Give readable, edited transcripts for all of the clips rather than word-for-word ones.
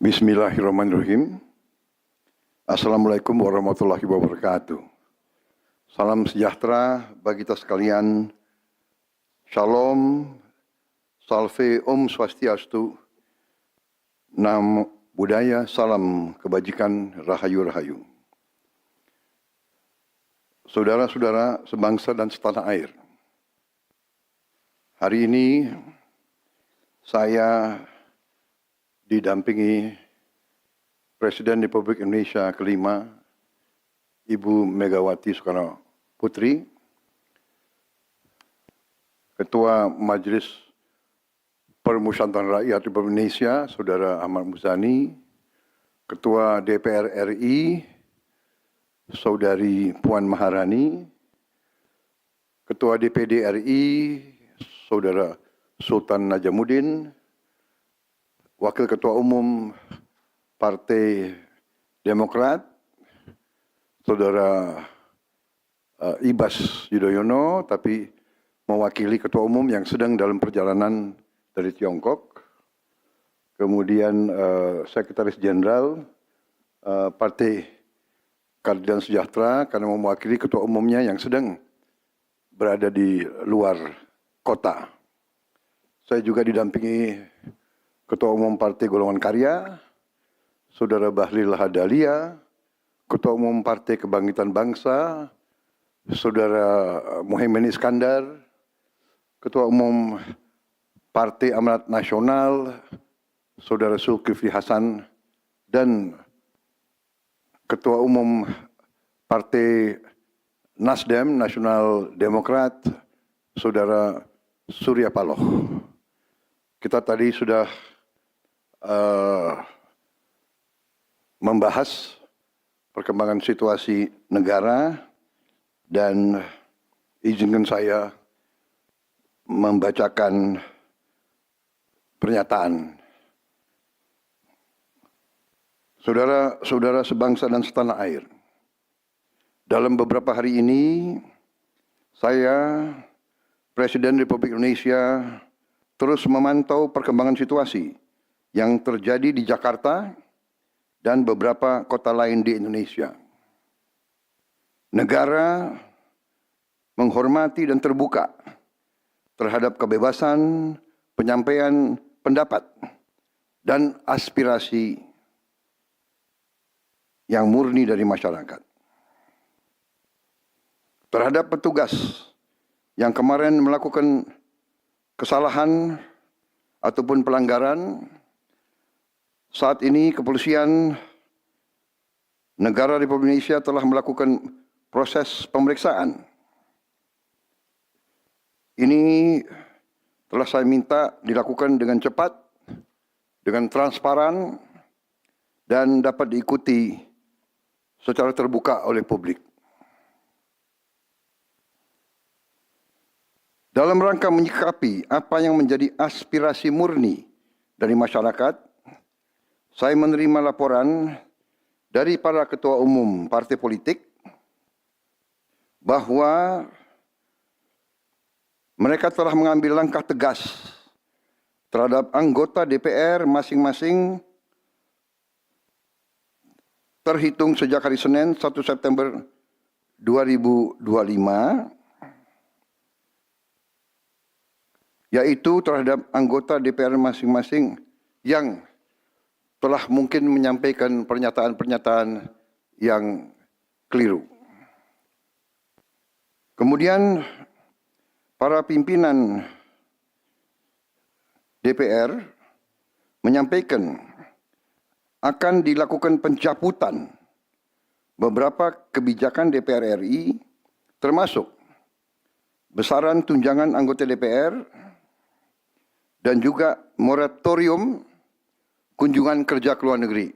Bismillahirrahmanirrahim. Assalamualaikum warahmatullahi wabarakatuh. Salam sejahtera bagi kita sekalian. Shalom, salve, om swastiastu, nam budaya, salam kebajikan, rahayu-rahayu. Saudara-saudara sebangsa dan setanah air. Hari ini saya didampingi Presiden Republik Indonesia kelima, Ibu Megawati Soekarno Putri, Ketua Majelis Permusyawaratan Rakyat Republik Indonesia, Saudara Ahmad Muzani, Ketua DPR RI, Saudari Puan Maharani, Ketua DPD RI, Saudara Sultan Najamuddin, Wakil Ketua Umum Partai Demokrat, Saudara Ibas Yudhoyono, tapi mewakili Ketua Umum yang sedang dalam perjalanan dari Tiongkok. Kemudian Sekretaris Jenderal Partai Keadilan Sejahtera karena mewakili Ketua Umumnya yang sedang berada di luar kota. Saya juga didampingi Ketua Umum Partai Golongan Karya, Saudara Bahlil Lahadalia, Ketua Umum Partai Kebangkitan Bangsa, Saudara Muhaimin Iskandar, Ketua Umum Partai Amanat Nasional, Saudara Zulkifli Hasan, dan Ketua Umum Partai Nasdem, Nasional Demokrat, Saudara Surya Paloh. Kita tadi sudah membahas perkembangan situasi negara dan izinkan saya membacakan pernyataan. Saudara-saudara sebangsa dan setanah air, dalam beberapa hari ini saya, Presiden Republik Indonesia, terus memantau perkembangan situasi yang terjadi di Jakarta dan beberapa kota lain di Indonesia. Negara menghormati dan terbuka terhadap kebebasan penyampaian pendapat dan aspirasi yang murni dari masyarakat. Terhadap petugas yang kemarin melakukan kesalahan ataupun pelanggaran, saat ini kepolisian negara Republik Indonesia telah melakukan proses pemeriksaan. Ini telah saya minta dilakukan dengan cepat, dengan transparan, dan dapat diikuti secara terbuka oleh publik. Dalam rangka menyikapi apa yang menjadi aspirasi murni dari masyarakat, saya menerima laporan dari para ketua umum partai politik bahwa mereka telah mengambil langkah tegas terhadap anggota DPR masing-masing terhitung sejak hari Senin 1 September 2025, yaitu terhadap anggota DPR masing-masing yang telah mungkin menyampaikan pernyataan-pernyataan yang keliru. Kemudian para pimpinan DPR menyampaikan akan dilakukan pencabutan beberapa kebijakan DPR RI, termasuk besaran tunjangan anggota DPR dan juga moratorium kunjungan kerja ke luar negeri.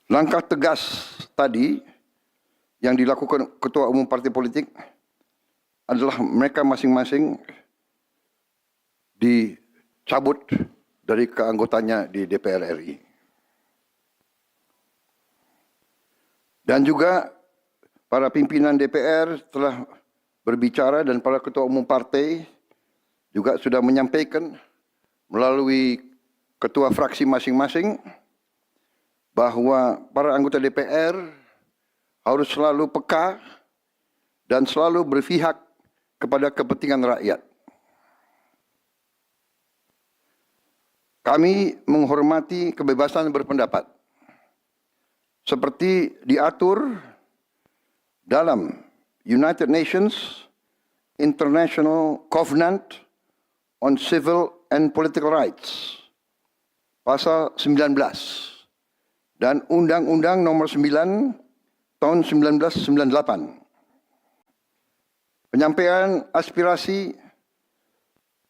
Langkah tegas tadi yang dilakukan ketua umum partai politik adalah mereka masing-masing dicabut dari keanggotaannya di DPR RI. Dan juga para pimpinan DPR telah berbicara dan para ketua umum partai juga sudah menyampaikan melalui ketua fraksi masing-masing bahwa para anggota DPR harus selalu peka dan selalu berpihak kepada kepentingan rakyat. Kami menghormati kebebasan berpendapat seperti diatur dalam United Nations International Covenant on Civil and Political Rights, pasal 19, dan Undang-Undang Nomor 9 tahun 1998. Penyampaian aspirasi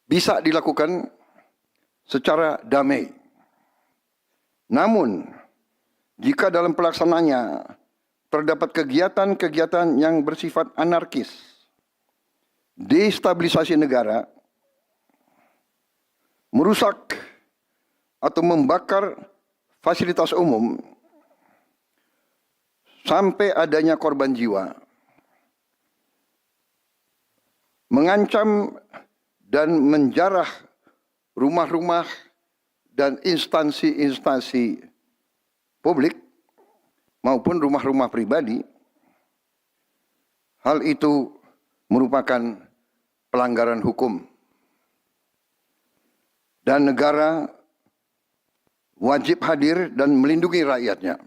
bisa dilakukan secara damai. Namun, jika dalam pelaksananya terdapat kegiatan-kegiatan yang bersifat anarkis, destabilisasi negara, merusak atau membakar fasilitas umum, sampai adanya korban jiwa, mengancam dan menjarah rumah-rumah dan instansi-instansi publik maupun rumah-rumah pribadi, hal itu merupakan pelanggaran hukum. Dan negara wajib hadir dan melindungi rakyatnya.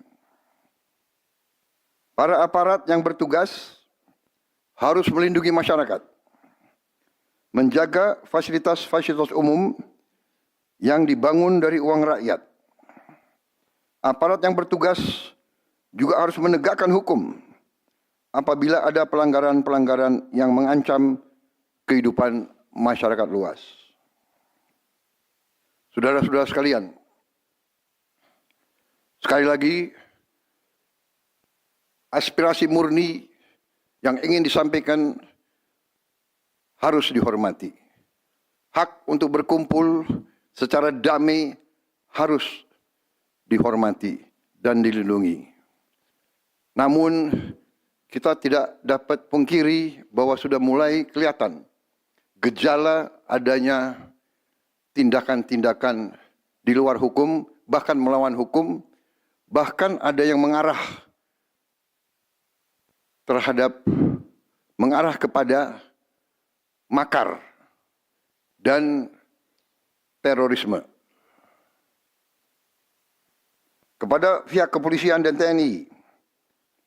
Para aparat yang bertugas harus melindungi masyarakat, menjaga fasilitas-fasilitas umum yang dibangun dari uang rakyat. Aparat yang bertugas juga harus menegakkan hukum apabila ada pelanggaran-pelanggaran yang mengancam kehidupan masyarakat luas. Saudara-saudara sekalian, sekali lagi, aspirasi murni yang ingin disampaikan harus dihormati. Hak untuk berkumpul secara damai harus dihormati dan dilindungi. Namun, kita tidak dapat pungkiri bahwa sudah mulai kelihatan gejala adanya tindakan-tindakan di luar hukum, bahkan melawan hukum, bahkan ada yang mengarah kepada makar dan terorisme. Kepada pihak kepolisian dan TNI,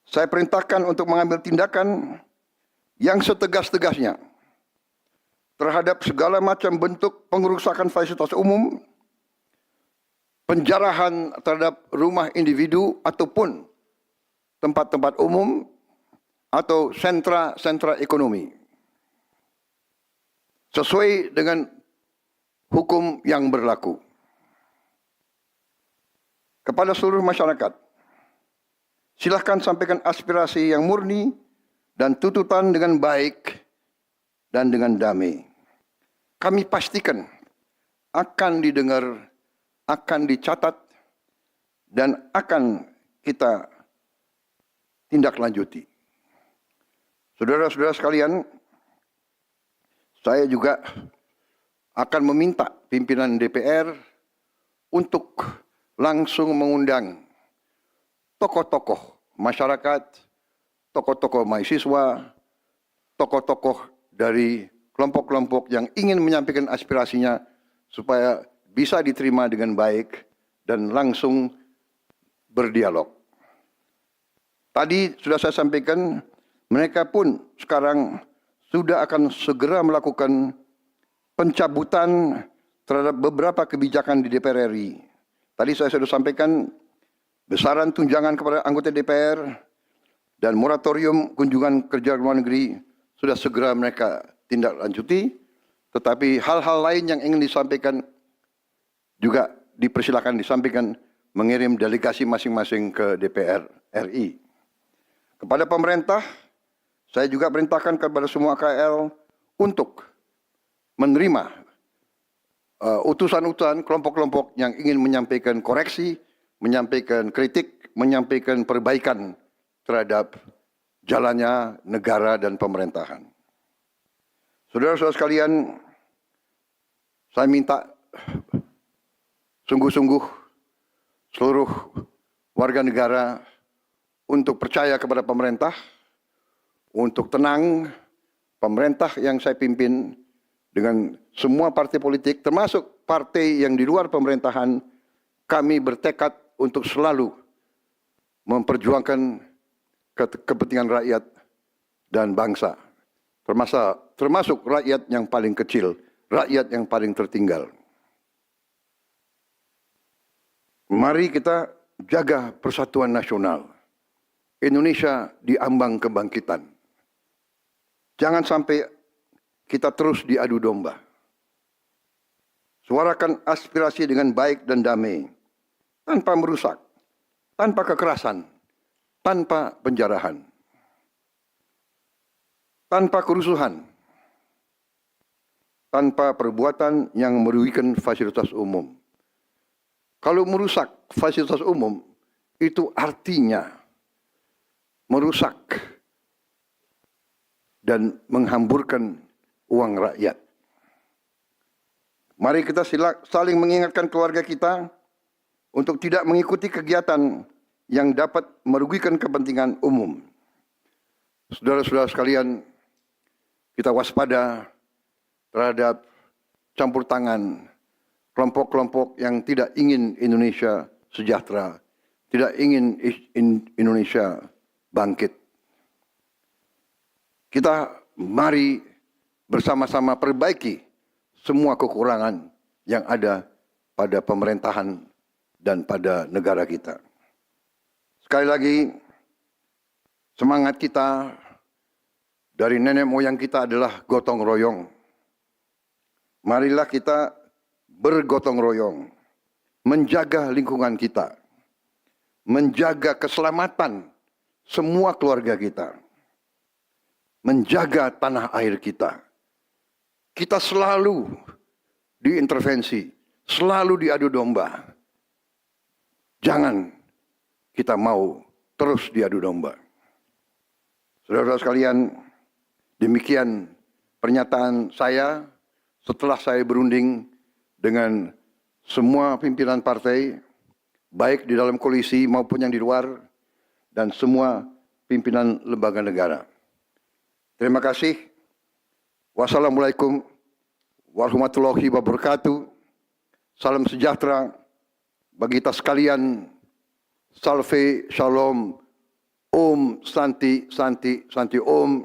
saya perintahkan untuk mengambil tindakan yang setegas-tegasnya terhadap segala macam bentuk pengerusakan fasilitas umum, penjarahan terhadap rumah individu ataupun tempat-tempat umum atau sentra-sentra ekonomi, sesuai dengan hukum yang berlaku. Kepada seluruh masyarakat, silakan sampaikan aspirasi yang murni dan tuntutan dengan baik dan dengan damai. Kami pastikan akan didengar, akan dicatat, dan akan kita tindak lanjuti. Saudara-saudara sekalian, saya juga akan meminta pimpinan DPR untuk langsung mengundang tokoh-tokoh masyarakat, tokoh-tokoh mahasiswa, tokoh-tokoh dari kelompok-kelompok yang ingin menyampaikan aspirasinya supaya bisa diterima dengan baik dan langsung berdialog. Tadi sudah saya sampaikan, mereka pun sekarang sudah akan segera melakukan pencabutan terhadap beberapa kebijakan di DPR RI. Tadi saya sudah sampaikan besaran tunjangan kepada anggota DPR dan moratorium kunjungan kerja luar negeri sudah segera mereka tindak lanjuti, tetapi hal-hal lain yang ingin disampaikan juga dipersilakan disampaikan mengirim delegasi masing-masing ke DPR RI. Kepada pemerintah, saya juga perintahkan kepada semua KL untuk menerima utusan-utusan kelompok-kelompok yang ingin menyampaikan koreksi, menyampaikan kritik, menyampaikan perbaikan terhadap jalannya negara dan pemerintahan. Saudara-saudara sekalian, saya minta sungguh-sungguh seluruh warga negara untuk percaya kepada pemerintah, untuk tenang. Pemerintah yang saya pimpin dengan semua partai politik, termasuk partai yang di luar pemerintahan, kami bertekad untuk selalu memperjuangkan kepentingan rakyat dan bangsa, termasuk rakyat yang paling kecil, rakyat yang paling tertinggal. Mari kita jaga persatuan nasional. Indonesia di ambang kebangkitan. Jangan sampai kita terus diadu domba. Suarakan aspirasi dengan baik dan damai, tanpa merusak, tanpa kekerasan, tanpa penjarahan, tanpa kerusuhan, tanpa perbuatan yang merugikan fasilitas umum. Kalau merusak fasilitas umum, itu artinya merusak dan menghamburkan uang rakyat. Mari kita saling mengingatkan keluarga kita untuk tidak mengikuti kegiatan yang dapat merugikan kepentingan umum. Saudara-saudara sekalian, kita waspada terhadap campur tangan kelompok-kelompok yang tidak ingin Indonesia sejahtera, tidak ingin Indonesia bangkit. Kita mari bersama-sama perbaiki semua kekurangan yang ada pada pemerintahan dan pada negara kita. Sekali lagi, semangat kita dari nenek moyang kita adalah gotong royong. Marilah kita bergotong royong, menjaga lingkungan kita, menjaga keselamatan semua keluarga kita, menjaga tanah air kita. Kita selalu diintervensi, selalu diadu domba. Jangan kita mau terus diadu domba. Saudara-saudara sekalian, demikian pernyataan saya setelah saya berunding dengan semua pimpinan partai, baik di dalam koalisi maupun yang di luar, dan semua pimpinan lembaga negara. Terima kasih. Wassalamualaikum warahmatullahi wabarakatuh. Salam sejahtera bagi kita sekalian. Salve, shalom, om, santi, santi, santi, om.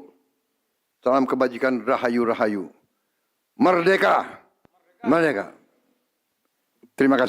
Salam kebajikan, rahayu, rahayu. Merdeka, merdeka. Terima kasih.